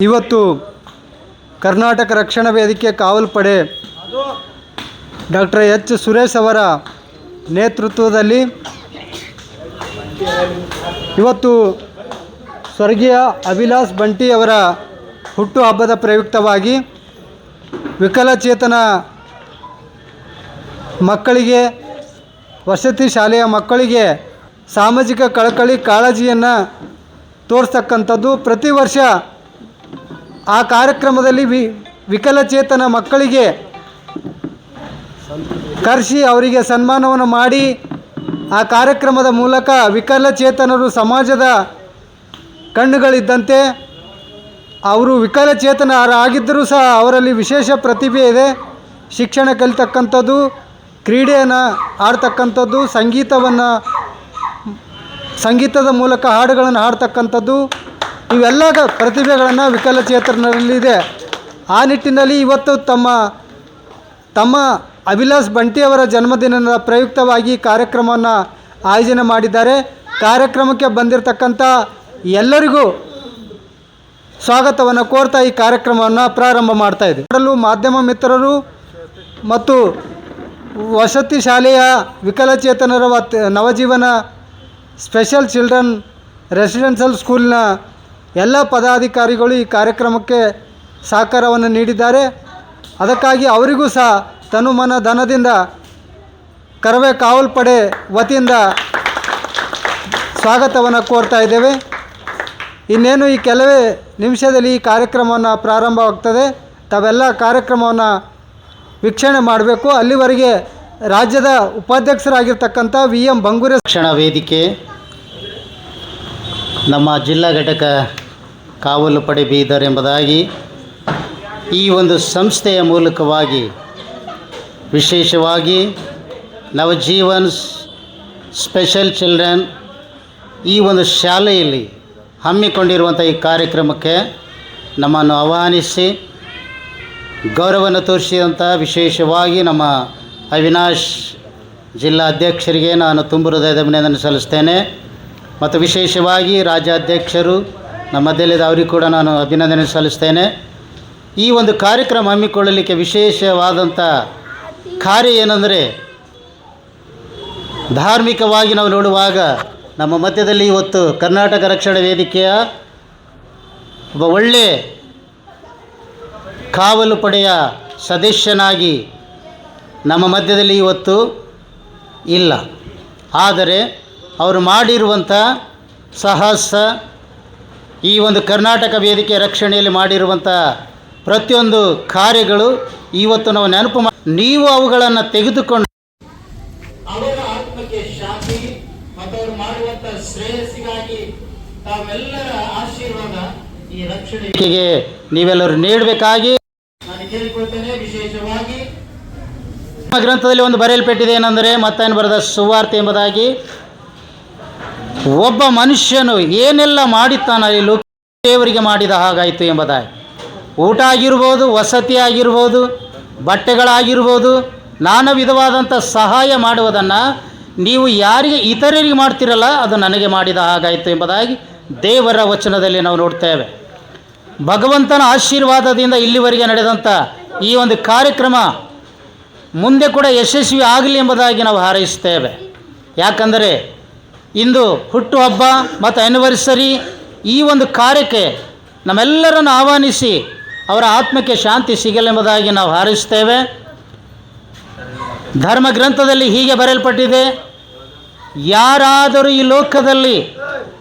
ಇವತ್ತು ಕರ್ನಾಟಕ ರಕ್ಷಣಾ ವೇದಿಕೆ ಕಾವಲು ಪಡೆ ಡಾಕ್ಟರ್ ಎಚ್ ಸುರೇಶ್ ಅವರ ನೇತೃತ್ವದಲ್ಲಿ ಇವತ್ತು ಸ್ವರ್ಗೀಯ ಅಭಿಲಾಷ್ ಬಂಟಿ ಅವರ ಹುಟ್ಟುಹಬ್ಬದ ಪ್ರಯುಕ್ತವಾಗಿ ವಿಕಲಚೇತನ ಮಕ್ಕಳಿಗೆ ವಸತಿ ಶಾಲೆಯ ಮಕ್ಕಳಿಗೆ ಸಾಮಾಜಿಕ ಕಳಕಳಿ ಕಾಳಜಿಯನ್ನು ತೋರಿಸ್ತಕ್ಕಂಥದ್ದು. ಪ್ರತಿ ವರ್ಷ ಆ ಕಾರ್ಯಕ್ರಮದಲ್ಲಿ ವಿಕಲಚೇತನ ಮಕ್ಕಳಿಗೆ ಕರೆಸಿ ಅವರಿಗೆ ಸನ್ಮಾನವನ್ನು ಮಾಡಿ ಆ ಕಾರ್ಯಕ್ರಮದ ಮೂಲಕ ವಿಕಲಚೇತನರು ಸಮಾಜದ ಕಣ್ಣುಗಳಿದ್ದಂತೆ, ಅವರು ವಿಕಲಚೇತನರಾಗಿದ್ದರೂ ಸಹ ಅವರಲ್ಲಿ ವಿಶೇಷ ಪ್ರತಿಭೆ ಇದೆ. ಶಿಕ್ಷಣ ಕಲಿತಕ್ಕಂಥದ್ದು, ಕ್ರೀಡೆಯನ್ನು ಆಡ್ತಕ್ಕಂಥದ್ದು, ಸಂಗೀತದ ಮೂಲಕ ಹಾಡುಗಳನ್ನು ಹಾಡ್ತಕ್ಕಂಥದ್ದು, ಇವೆಲ್ಲ ಪ್ರತಿಭೆಗಳನ್ನು ವಿಕಲಚೇತನರಲ್ಲಿದೆ. ಆ ನಿಟ್ಟಿನಲ್ಲಿ ಇವತ್ತು ತಮ್ಮ ಅಭಿಲಾಷ್ ಬಂಟಿಯವರ ಜನ್ಮದಿನದ ಪ್ರಯುಕ್ತವಾಗಿ ಕಾರ್ಯಕ್ರಮವನ್ನು ಆಯೋಜನೆ ಮಾಡಿದ್ದಾರೆ. ಕಾರ್ಯಕ್ರಮಕ್ಕೆ ಬಂದಿರತಕ್ಕಂಥ ಎಲ್ಲರಿಗೂ ಸ್ವಾಗತವನ್ನು ಕೋರ್ತಾ ಈ ಕಾರ್ಯಕ್ರಮವನ್ನು ಪ್ರಾರಂಭ ಮಾಡ್ತಾಯಿದೆ. ಮಾಡಲು ಮಾಧ್ಯಮ ಮಿತ್ರರು ಮತ್ತು ವಸತಿ ಶಾಲೆಯ ವಿಕಲಚೇತನರ ನವಜೀವನ ಸ್ಪೆಷಲ್ ಚಿಲ್ಡ್ರನ್ ರೆಸಿಡೆನ್ಷಿಯಲ್ ಸ್ಕೂಲ್ನ ಎಲ್ಲ ಪದಾಧಿಕಾರಿಗಳು ಈ ಕಾರ್ಯಕ್ರಮಕ್ಕೆ ಸಹಕಾರವನ್ನು ನೀಡಿದ್ದಾರೆ. ಅದಕ್ಕಾಗಿ ಅವರಿಗೂ ಸಹ ತನುಮನ ಧನದಿಂದ ಕರವೇ ಕಾವಲು ಪಡೆ ವತಿಯಿಂದ ಸ್ವಾಗತವನ್ನು ಕೋರ್ತಾ ಇದ್ದೇವೆ. ಇನ್ನೇನು ಈ ಕೆಲವೇ ನಿಮಿಷದಲ್ಲಿ ಈ ಕಾರ್ಯಕ್ರಮವನ್ನು ಪ್ರಾರಂಭವಾಗ್ತದೆ. ತಾವೆಲ್ಲ ಕಾರ್ಯಕ್ರಮವನ್ನು ವೀಕ್ಷಣೆ ಮಾಡಬೇಕು. ಅಲ್ಲಿವರೆಗೆ ರಾಜ್ಯದ ಉಪಾಧ್ಯಕ್ಷರಾಗಿರ್ತಕ್ಕಂಥ VM ಬಂಗೂರೆ ರಕ್ಷಣಾ ವೇದಿಕೆ ನಮ್ಮ ಜಿಲ್ಲಾ ಘಟಕ ಕಾವಲು ಪಡೆ ಬೀದರ್ ಎಂಬುದಾಗಿ ಈ ಒಂದು ಸಂಸ್ಥೆಯ ಮೂಲಕವಾಗಿ ವಿಶೇಷವಾಗಿ ನವಜೀವನ್ ಸ್ಪೆಷಲ್ ಚಿಲ್ಡ್ರನ್ ಈ ಒಂದು ಶಾಲೆಯಲ್ಲಿ ಹಮ್ಮಿಕೊಂಡಿರುವಂಥ ಈ ಕಾರ್ಯಕ್ರಮಕ್ಕೆ ನಮ್ಮನ್ನು ಆಹ್ವಾನಿಸಿ ಗೌರವವನ್ನು ತೋರಿಸಿದಂಥ ವಿಶೇಷವಾಗಿ ನಮ್ಮ ಅವಿನಾಶ್ ಜಿಲ್ಲಾ ಅಧ್ಯಕ್ಷರಿಗೆ ನಾನು ತುಂಬ ಹೃದಯದ ಅಭಿನಂದನೆ ಸಲ್ಲಿಸ್ತೇನೆ. ಮತ್ತು ವಿಶೇಷವಾಗಿ ರಾಜ್ಯಾಧ್ಯಕ್ಷರು ನಮ್ಮ ಮಧ್ಯಲ್ಲಿದ್ದ ಅವರಿಗೆ ಕೂಡ ನಾನು ಅಭಿನಂದನೆ ಸಲ್ಲಿಸ್ತೇನೆ. ಈ ಒಂದು ಕಾರ್ಯಕ್ರಮ ಹಮ್ಮಿಕೊಳ್ಳಲಿಕ್ಕೆ ವಿಶೇಷವಾದಂಥ ಕಾರ್ಯ ಏನೆಂದರೆ, ಧಾರ್ಮಿಕವಾಗಿ ನಾವು ನೋಡುವಾಗ ನಮ್ಮ ಮಧ್ಯದಲ್ಲಿ ಇವತ್ತು ಕರ್ನಾಟಕ ರಕ್ಷಣಾ ವೇದಿಕೆಯ ಒಬ್ಬ ಒಳ್ಳೆ ಕಾವಲು ಪಡೆಯ ಸದಸ್ಯನಾಗಿ ನಮ್ಮ ಮಧ್ಯದಲ್ಲಿ ಇವತ್ತು ಇಲ್ಲ. ಆದರೆ ಅವರು ಮಾಡಿರುವಂಥ ಸಾಹಸ, ಈ ಒಂದು ಕರ್ನಾಟಕ ವೇದಿಕೆ ರಕ್ಷಣೆಯಲ್ಲಿ ಮಾಡಿರುವಂಥ ಪ್ರತಿಯೊಂದು ಕಾರ್ಯಗಳು ಇವತ್ತು ನಾವು ನೆನಪು ನೀವು ಅವುಗಳನ್ನು ತೆಗೆದುಕೊಂಡು ಅವರ ಆತ್ಮಕ್ಕೆ ಶಾಂತಿ ಮತ್ತು ಅವರು ಮಾಡುವಂಥ ಶ್ರೇಯಸ್ಸಿಗಾಗಿ ತಾವೆಲ್ಲರ ಆಶೀರ್ವಾದ ಈ ರಕ್ಷಣೆಗೆ ನೀವೆಲ್ಲರೂ ನೀಡಬೇಕಾಗಿ ನಾನು ಕೇಳಿಕೊಳ್ತೇನೆ. ವಿಶೇಷವಾಗಿ ಗ್ರಂಥದಲ್ಲಿ ಒಂದು ಬರೆಯಲ್ಪಟ್ಟಿದೆ ಏನೆಂದರೆ, ಮತ್ತಾಯನು ಬರೆದ ಸುವಾರ್ತೆ ಎಂಬುದಾಗಿ, ಒಬ್ಬ ಮನುಷ್ಯನು ಏನೆಲ್ಲ ಮಾಡಿದ್ದಾನಲ್ಲಿ ಲೋಕ ದೇವರಿಗೆ ಮಾಡಿದ ಹಾಗಾಯಿತು ಎಂಬುದಾಗಿ. ಊಟ ಆಗಿರ್ಬೋದು, ವಸತಿ ಆಗಿರ್ಬೋದು, ಬಟ್ಟೆಗಳಾಗಿರ್ಬೋದು, ನಾನಾ ವಿಧವಾದಂಥ ಸಹಾಯ ಮಾಡುವುದನ್ನು ನೀವು ಯಾರಿಗೆ ಇತರರಿಗೆ ಮಾಡ್ತಿರಲ್ಲ ಅದು ನನಗೆ ಮಾಡಿದ ಹಾಗಾಯಿತು ಎಂಬುದಾಗಿ ದೇವರ ವಚನದಲ್ಲಿ ನಾವು ನೋಡ್ತೇವೆ. ಭಗವಂತನ ಆಶೀರ್ವಾದದಿಂದ ಇಲ್ಲಿವರೆಗೆ ನಡೆದಂಥ ಈ ಒಂದು ಕಾರ್ಯಕ್ರಮ ಮುಂದೆ ಕೂಡ ಯಶಸ್ವಿ ಆಗಲಿ ಎಂಬುದಾಗಿ ನಾವು ಹಾರೈಸ್ತೇವೆ. ಯಾಕಂದರೆ ಇಂದು ಹುಟ್ಟುಹಬ್ಬ ಮತ್ತು ಆ್ಯನಿವರ್ಸರಿ ಈ ಒಂದು ಕಾರ್ಯಕ್ಕೆ ನಮ್ಮೆಲ್ಲರನ್ನು ಆಹ್ವಾನಿಸಿ ಅವರ ಆತ್ಮಕ್ಕೆ ಶಾಂತಿ ಸಿಗಲೆಂಬುದಾಗಿ ನಾವು ಹಾರೈಸ್ತೇವೆ. ಧರ್ಮ ಗ್ರಂಥದಲ್ಲಿ ಹೀಗೆ ಬರೆಯಲ್ಪಟ್ಟಿದೆ, ಯಾರಾದರೂ ಈ ಲೋಕದಲ್ಲಿ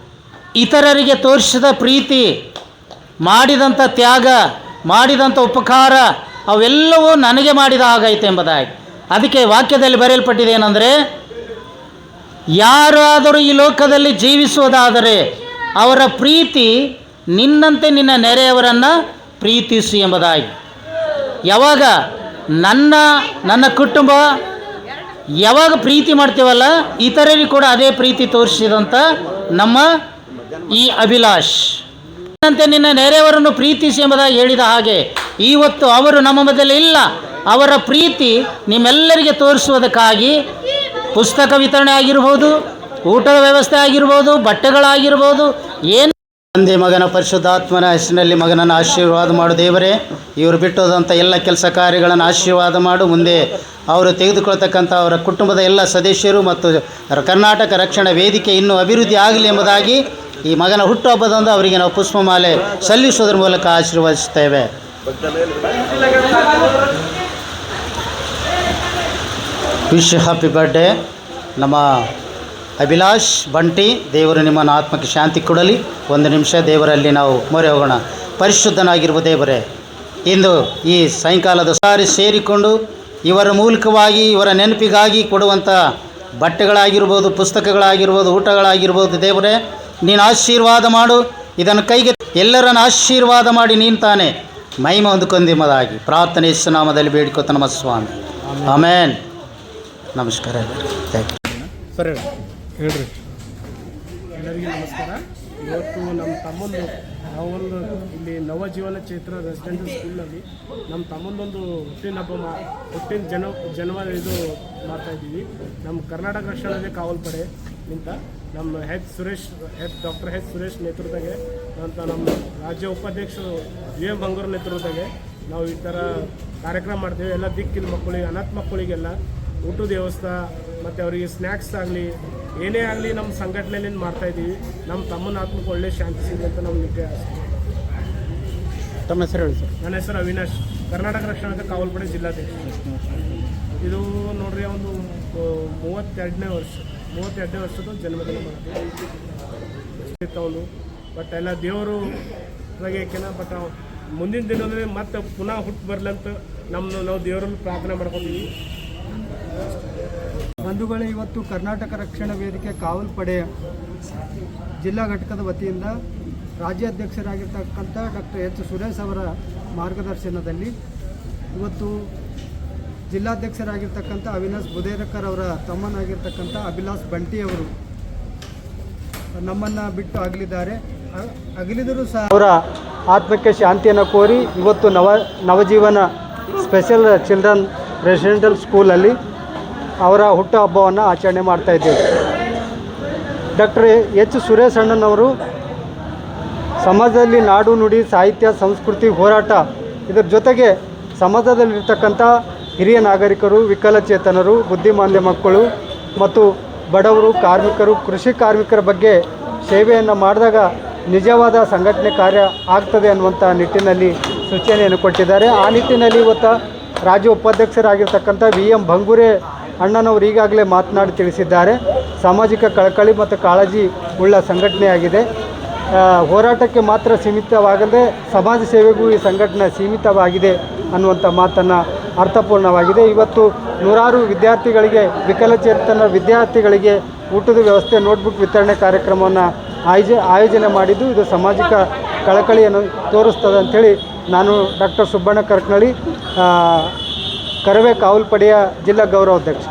ಇತರರಿಗೆ ತೋರಿಸಿದ ಪ್ರೀತಿ, ಮಾಡಿದಂಥ ತ್ಯಾಗ, ಮಾಡಿದಂಥ ಉಪಕಾರ ಅವೆಲ್ಲವೂ ನನಗೆ ಮಾಡಿದ ಹಾಗಾಯಿತು ಎಂಬುದಾಗಿ. ಅದಕ್ಕೆ ವಾಕ್ಯದಲ್ಲಿ ಬರೆಯಲ್ಪಟ್ಟಿದೆ ಏನೆಂದರೆ, ಯಾರಾದರೂ ಈ ಲೋಕದಲ್ಲಿ ಜೀವಿಸುವುದಾದರೆ ಅವರ ಪ್ರೀತಿ ನಿನ್ನಂತೆ ನಿನ್ನ ನೆರೆಯವರನ್ನು ಪ್ರೀತಿಸು ಎಂಬುದಾಗಿ. ಯಾವಾಗ ನನ್ನ ಕುಟುಂಬ ಯಾವಾಗ ಪ್ರೀತಿ ಮಾಡ್ತೀವಲ್ಲ, ಇತರರಿಗೆ ಕೂಡ ಅದೇ ಪ್ರೀತಿ ತೋರಿಸಿದಂಥ ನಮ್ಮ ಈ ಅಭಿಲಾಷ್ ನಿನ್ನಂತೆ ನಿನ್ನ ನೆರೆಯವರನ್ನು ಪ್ರೀತಿಸಿ ಎಂಬುದಾಗಿ ಹೇಳಿದ ಹಾಗೆ ಇವತ್ತು ಅವರು ನಮ್ಮ ಮಧ್ಯದಲ್ಲಿ ಇಲ್ಲ. ಅವರ ಪ್ರೀತಿ ನಿಮ್ಮೆಲ್ಲರಿಗೆ ತೋರಿಸುವುದಕ್ಕಾಗಿ ಪುಸ್ತಕ ವಿತರಣೆ ಆಗಿರ್ಬೋದು, ಊಟದ ವ್ಯವಸ್ಥೆ ಆಗಿರ್ಬೋದು, ಬಟ್ಟೆಗಳಾಗಿರ್ಬೋದು, ಏನು ತಂದೆ ಮಗನ ಪರಿಶುದ್ಧಾತ್ಮನ ಹೆಸರಿನಲ್ಲಿ ಮಗನನ್ನು ಆಶೀರ್ವಾದ ಮಾಡು ದೇವರೇ. ಇವರು ಬಿಟ್ಟೋದಂಥ ಎಲ್ಲ ಕೆಲಸ ಕಾರ್ಯಗಳನ್ನು ಆಶೀರ್ವಾದ ಮಾಡು. ಮುಂದೆ ಅವರು ತೆಗೆದುಕೊಳ್ತಕ್ಕಂಥ ಅವರ ಕುಟುಂಬದ ಎಲ್ಲ ಸದಸ್ಯರು ಮತ್ತು ಕರ್ನಾಟಕ ರಕ್ಷಣಾ ವೇದಿಕೆ ಇನ್ನೂ ಅಭಿವೃದ್ಧಿ ಆಗಲಿ ಎಂಬುದಾಗಿ ಈ ಮಗನ ಹುಟ್ಟುಹಬ್ಬದಂದು ಅವರಿಗೆ ನಾವು ಪುಷ್ಪಮಾಲೆ ಸಲ್ಲಿಸುವುದರ ಮೂಲಕ ಆಶೀರ್ವದಿಸ್ತೇವೆ. ವಿಶ್ ಹ್ಯಾಪಿ ಬರ್ಡೇ ನಮ್ಮ ಅಭಿಲಾಷ್ ಬಂಟಿ. ದೇವರು ನಿಮ್ಮನ್ನು ಆತ್ಮಕ್ಕೆ ಶಾಂತಿ ಕೊಡಲಿ. ಒಂದು ನಿಮಿಷ ದೇವರಲ್ಲಿ ನಾವು ಮೊರೆ ಹೋಗೋಣ. ಪರಿಶುದ್ಧನಾಗಿರುವ ದೇವರೇ, ಇಂದು ಈ ಸಾಯಂಕಾಲದ ಸಾರಿ ಸೇರಿಕೊಂಡು ಇವರ ಮೂಲಕವಾಗಿ ಇವರ ನೆನಪಿಗಾಗಿ ಕೊಡುವಂಥ ಬಟ್ಟೆಗಳಾಗಿರ್ಬೋದು, ಪುಸ್ತಕಗಳಾಗಿರ್ಬೋದು, ಊಟಗಳಾಗಿರ್ಬೋದು ದೇವರೇ, ನೀನು ಆಶೀರ್ವಾದ ಮಾಡು. ಇದನ್ನು ಕೈಗೆ ಎಲ್ಲರನ್ನು ಆಶೀರ್ವಾದ ಮಾಡಿ ನೀನು ತಾನೇ ಮಹಿಮೆ ಹೊಂದಿಕೊಂಡೆಂಬುದಾಗಿ ಪ್ರಾರ್ಥನೆ ಯೇಸು ನಾಮದಲ್ಲಿ ಬೇಡಿಕೊತ ನಮ್ಮ ಸ್ವಾಮಿ, ಆಮೇನ್. ನಮಸ್ಕಾರ. Thank you. ಸರಿ ಹೇಳ್ರಿ. ಎಲ್ಲರಿಗೂ ನಮಸ್ಕಾರ. ಇವತ್ತು ನಮ್ಮ ತಮ್ಮಂದು ನಾವೊಂದು ಇಲ್ಲಿ ನವಜೀವನ ಚೈತ್ರ ರೆಸಿಡೆನ್ಷಿಯಲ್ ಸ್ಕೂಲ್ನಲ್ಲಿ ನಮ್ಮ ತಮ್ಮಂದೊಂದು ಹುಟ್ಟಿನ ಜನ್ಮ ಇದು ಮಾಡ್ತಾಯಿದ್ದೀವಿ. ನಮ್ಮ ಕರ್ನಾಟಕ ರಕ್ಷಣಾ ಕಾವಲ್ಪಡೆ ನಿಂತ ನಮ್ಮ ಡಾಕ್ಟರ್ ಎಚ್ ಸುರೇಶ್ ನೇತೃತ್ವದಾಗೆ ಅಂತ ನಮ್ಮ ರಾಜ್ಯ ಉಪಾಧ್ಯಕ್ಷರು VM ಬಂಗೂರು ನೇತೃತ್ವದಾಗೆ ನಾವು ಈ ಥರ ಕಾರ್ಯಕ್ರಮ ಮಾಡ್ತೀವಿ. ಎಲ್ಲ ದಿಕ್ಕಿನ ಮಕ್ಕಳಿಗೆ, ಅನಾಥ ಮಕ್ಕಳಿಗೆಲ್ಲ ಊಟದ ವ್ಯವಸ್ಥೆ ಮತ್ತು ಅವರಿಗೆ ಸ್ನ್ಯಾಕ್ಸ್ ಆಗಲಿ ಏನೇ ಆಗಲಿ ನಮ್ಮ ಸಂಘಟನೆಯಿಂದ ಮಾಡ್ತಾಯಿದ್ದೀವಿ. ನಮ್ಮ ತಮ್ಮನ ಆತ್ಮಕ್ಕೆ ಒಳ್ಳೆ ಶಾಂತಿ ಸಿಗಲಿ ಅಂತ ನಮ್ಮ ನಿಟ್ಟೆ ಆಸೆ. ತಮ್ಮ ಹೆಸರು ಹೇಳಿ ಸರ್. ನನ್ನ ಹೆಸರು ಅವಿನಾಶ್, ಕರ್ನಾಟಕ ರಕ್ಷಣಾ ಕಾವಲ್ಪಡೆ ಜಿಲ್ಲಾಧ್ಯಕ್ಷ. ಇದು ನೋಡ್ರಿ ಒಂದು 32ನೇ ವರ್ಷದ ಜನ್ಮದಿನ ಮಾಡ್ತೀವಿ ಅವನು. ಬಟ್ ಎಲ್ಲ ದೇವರು ಬಗೆಕೆನ. ಬಟ್ ಮುಂದಿನ ದಿನದಲ್ಲಿ ಮತ್ತೆ ಪುನಃ ಹುಟ್ಟು ಬರಲಿ ಅಂತ ನಾವು ದೇವರಲ್ಲಿ ಪ್ರಾರ್ಥನೆ ಮಾಡ್ಕೊತೀವಿ. ಬಂಧುಗಳೇ, ಇವತ್ತು ಕರ್ನಾಟಕ ರಕ್ಷಣಾ ವೇದಿಕೆ ಕಾವಲ್ಪಡೆಯ ಜಿಲ್ಲಾ ಘಟಕದ ವತಿಯಿಂದ ರಾಜ್ಯಾಧ್ಯಕ್ಷರಾಗಿರ್ತಕ್ಕಂಥ ಡಾಕ್ಟರ್ ಎಚ್ ಸುರೇಶ್ ಅವರ ಮಾರ್ಗದರ್ಶನದಲ್ಲಿ ಇವತ್ತು ಜಿಲ್ಲಾಧ್ಯಕ್ಷರಾಗಿರ್ತಕ್ಕಂಥ ಅವಿನಾಶ್ ಬುದೇರಕರ್ ಅವರ ತಮ್ಮನಾಗಿರ್ತಕ್ಕಂಥ ಅಭಿಲಾಷ್ ಬಂಟಿ ಅವರು ನಮ್ಮನ್ನು ಬಿಟ್ಟು ಅಗಲಿದರೂ ಸಹ ಅವರ ಆತ್ಮಕ್ಕೆ ಶಾಂತಿಯನ್ನು ಕೋರಿ ಇವತ್ತು ನವಜೀವನ ಸ್ಪೆಷಲ್ ಚಿಲ್ಡ್ರನ್ ರೆಸಿಡೆನ್ಷಿಯಲ್ ಸ್ಕೂಲಲ್ಲಿ ಅವರ ಹುಟ್ಟುಹಬ್ಬವನ್ನು ಆಚರಣೆ ಮಾಡ್ತಾಯಿದ್ದೇವೆ. ಡಾಕ್ಟರ್ ಎಚ್ ಸುರೇಶ್ ಅಣ್ಣನವರು ಸಮಾಜದಲ್ಲಿ ನಾಡು ನುಡಿ ಸಾಹಿತ್ಯ ಸಂಸ್ಕೃತಿ ಹೋರಾಟ ಇದರ ಜೊತೆಗೆ ಸಮಾಜದಲ್ಲಿರ್ತಕ್ಕಂಥ ಹಿರಿಯ ನಾಗರಿಕರು, ವಿಕಲಚೇತನರು, ಬುದ್ಧಿಮಾಂದ್ಯ ಮಕ್ಕಳು ಮತ್ತು ಬಡವರು, ಕಾರ್ಮಿಕರು, ಕೃಷಿ ಕಾರ್ಮಿಕರ ಬಗ್ಗೆ ಸೇವೆಯನ್ನು ಮಾಡಿದಾಗ ನಿಜವಾದ ಸಂಘಟನೆ ಕಾರ್ಯ ಆಗ್ತದೆ ಅನ್ನುವಂಥ ನಿಟ್ಟಿನಲ್ಲಿ ಸೂಚನೆಯನ್ನು ಕೊಟ್ಟಿದ್ದಾರೆ. ಆ ನಿಟ್ಟಿನಲ್ಲಿ ಇವತ್ತು ರಾಜ್ಯ ಉಪಾಧ್ಯಕ್ಷರಾಗಿರ್ತಕ್ಕಂಥ VM ಬಂಗೂರೆ ಅಣ್ಣನವರು ಈಗಾಗಲೇ ಮಾತನಾಡಿ ತಿಳಿಸಿದ್ದಾರೆ. ಸಾಮಾಜಿಕ ಕಳಕಳಿ ಮತ್ತು ಕಾಳಜಿ ಉಳ್ಳ ಸಂಘಟನೆಯಾಗಿದೆ. ಹೋರಾಟಕ್ಕೆ ಮಾತ್ರ ಸೀಮಿತವಾಗದೆ ಸಮಾಜ ಸೇವೆಗೂ ಈ ಸಂಘಟನೆ ಸೀಮಿತವಾಗಿದೆ ಅನ್ನುವಂಥ ಮಾತನ್ನು ಅರ್ಥಪೂರ್ಣವಾಗಿದೆ. ಇವತ್ತು ನೂರಾರು ವಿದ್ಯಾರ್ಥಿಗಳಿಗೆ, ವಿಕಲಚೇತನ ವಿದ್ಯಾರ್ಥಿಗಳಿಗೆ ಊಟದ ವ್ಯವಸ್ಥೆ, ನೋಟ್ಬುಕ್ ವಿತರಣೆ ಕಾರ್ಯಕ್ರಮವನ್ನು ಆಯೋಜನೆ ಮಾಡಿದ್ದು ಇದು ಸಾಮಾಜಿಕ ಕಳಕಳಿಯನ್ನು ತೋರಿಸ್ತದೆ ಅಂಥೇಳಿ ನಾನು ಡಾಕ್ಟರ್ ಸುಬ್ಬಣ್ಣ ಕರ್ಕನಳ್ಳಿ, ಕರವೇ ಕಾವಲ್ಪಡೆಯ ಜಿಲ್ಲಾ ಗೌರವಾಧ್ಯಕ್ಷ.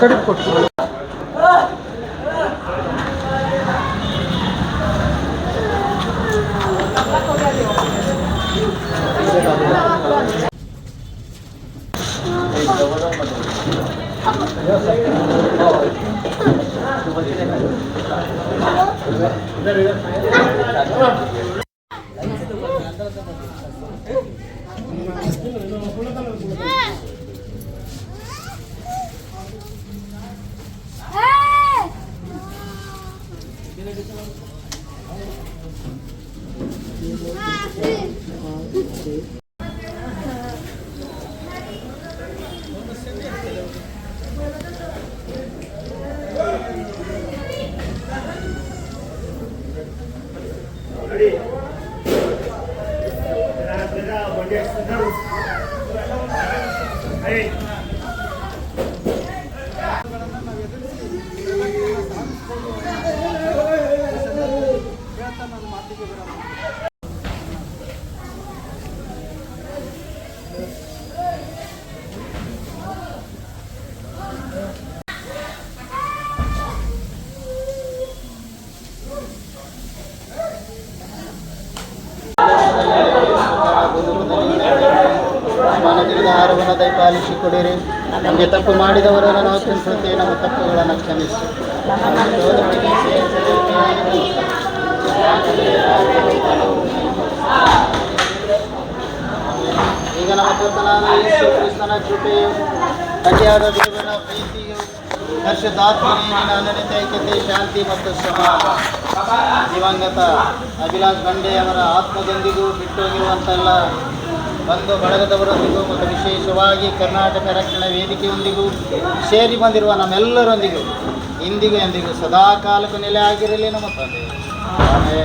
ಕಡೆ ಕೊಟ್ಟು ಮನದಿಂದ ಆಹಾರವನ್ನು ದಯಪಾಲಿಸಿ ಕೊಡಿರಿ. ನಮಗೆ ತಪ್ಪು ಮಾಡಿದವರನ್ನು ನಾವು ಕ್ಷಮಿಸುತ್ತೇವೆ, ನಮ್ಮ ತಪ್ಪುಗಳನ್ನು ಕ್ಷಮಿಸಿ. ಈಗ ನಮ್ಮ ಕರ್ತನಾದ ಯೇಸು ಕ್ರಿಸ್ತನ ಕೃಪೆಯು, ತಂದೆಯಾದ ದೇವರ ಪ್ರೀತಿಯು, ಪರಿಶುದ್ಧಾತ್ಮನೇ ಅನನ್ಯತೆ, ಐಕ್ಯತೆ, ಶಾಂತಿ ಮತ್ತು ದಿವಂಗತ ಅಭಿಲಾಷ್ ಗಂಡೆ ಅವರ ಆತ್ಮದೊಂದಿಗೂ ಬಿಟ್ಟೋಗಿರುವಂತೆಲ್ಲ ಬಂಧು ಬಳಗದವರೊಂದಿಗೂ ಮತ್ತು ವಿಶೇಷವಾಗಿ ಕರ್ನಾಟಕ ರಕ್ಷಣಾ ವೇದಿಕೆಯೊಂದಿಗೂ ಸೇರಿ ಬಂದಿರುವ ನಮ್ಮೆಲ್ಲರೊಂದಿಗೂ ಇಂದಿಗೂ ಎಂದಿಗೂ ಸದಾ ಕಾಲಕ್ಕೂ ನೆಲೆ ಆಗಿರಲಿ ನಮ್ಮ ತಂದೆ. ಆಮೇಲೆ